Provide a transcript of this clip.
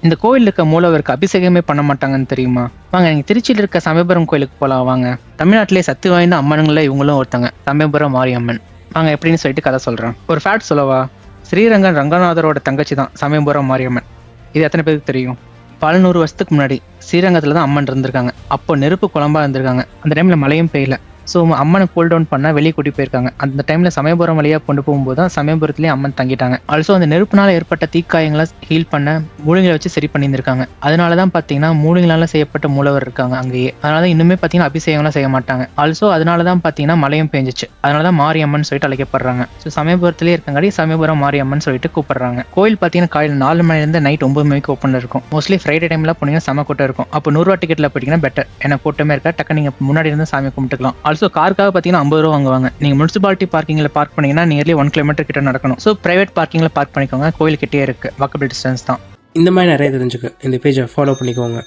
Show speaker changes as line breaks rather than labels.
இந்த கோவில் இருக்க மூலவருக்கு அபிஷேகமே பண்ண மாட்டாங்கன்னு தெரியுமா? வாங்க நீங்க திருச்சியில் இருக்க சமயபுரம் கோயிலுக்கு போலாம் வாங்க. தமிழ்நாட்டிலே சக்தி வாய்ந்த அம்மனுங்கள இவங்களும் ஒருத்தங்க, சமயபுரம் மாரியம்மன். வாங்க எப்படின்னு சொல்லிட்டு கதை சொல்றேன். ஒரு ஃபேக்ட் சொல்லவா? ஸ்ரீரங்கம் ரங்கநாதரோட தங்கச்சி தான் சமயபுரம் மாரியம்மன். இது எத்தனை பேருக்கு தெரியும்? பல 100 வருஷத்துக்கு முன்னாடி ஸ்ரீரங்கத்துல தான் அம்மன் இருந்திருக்காங்க. அப்போ நெருப்பு குழம்பா இருந்திருக்காங்க. அந்த டைம்ல மழையும் பெய்யல. ஸோ அம்மனை கூல் டவுன் பண்ண வெளியே கூட்டி போயிருக்காங்க. அந்த டைம்ல சமயபுரம் வழியா கொண்டு போகும்போது தான் சமயபுரத்துலேயே அம்மன் தங்கிட்டாங்க. ஆல்சோ அந்த நெருப்புனால ஏற்பட்ட தீக்காயங்களை ஹீல் பண்ண மூலிகளை வச்சு சரி பண்ணியிருக்காங்க. அதனாலதான் பாத்தீங்கன்னா மூலிகளால செய்யப்பட்ட மூலவர் இருக்காங்க அங்கேயே. அதனால இன்னுமே பாத்தீங்கன்னா அபிஷேகம்லாம் செய்ய மாட்டாங்க. ஆல்சோ அதனாலதான் பாத்தீங்கன்னா மழையும் பெஞ்சிச்சு. அதனாலதான் மாரியம்மன் சொல்லிட்டு அழைக்கப்படுறாங்க. ஸோ சமயபுரத்திலேயே இருக்கங்காடி சமயபுரம் மாரியம்மன் சொல்லிட்டு கூப்பிடுறாங்க. கோயில் பாத்தீங்கன்னா காலையில் 4 மணிலேருந்து நைட் 9 மணிக்கு ஓப்பன்ல இருக்கும். மோஸ்ட்லி ஃப்ரைடே டைம்ல போனீங்கன்னா செம கூட்டம் இருக்கும். அப்போ 100 ரூபா டிக்கெட்ல போட்டீங்கன்னா பெட்டர். ஏன்னா கூட்டமே இருக்கா, டக்கு நீங்க முன்னாடி இருந்து சாமி கும்பிட்டுக்கலாம். ஆல்சோ காருக்காக பார்த்தீங்கன்னா 50 ரூபா வாங்குவாங்க. நீங்கள் முனிசிபாலிட்டி பார்க்கிங்கில் பார்க் பண்ணீங்கன்னா நியர்லி 1 கிலோமீட்டர் கிட்ட நடக்கணும். ஸோ பிரைவேட் பார்க்கிங்கில் பார்க் பண்ணிக்கோங்க. கோயில் கிட்டே இருக்கு, வாக்கபிள் டிஸ்டன்ஸ் தான்.
இந்த மாதிரி நிறைய தெரிஞ்சுக்க இந்த பேஜை ஃபாலோ பண்ணிக்கோங்க.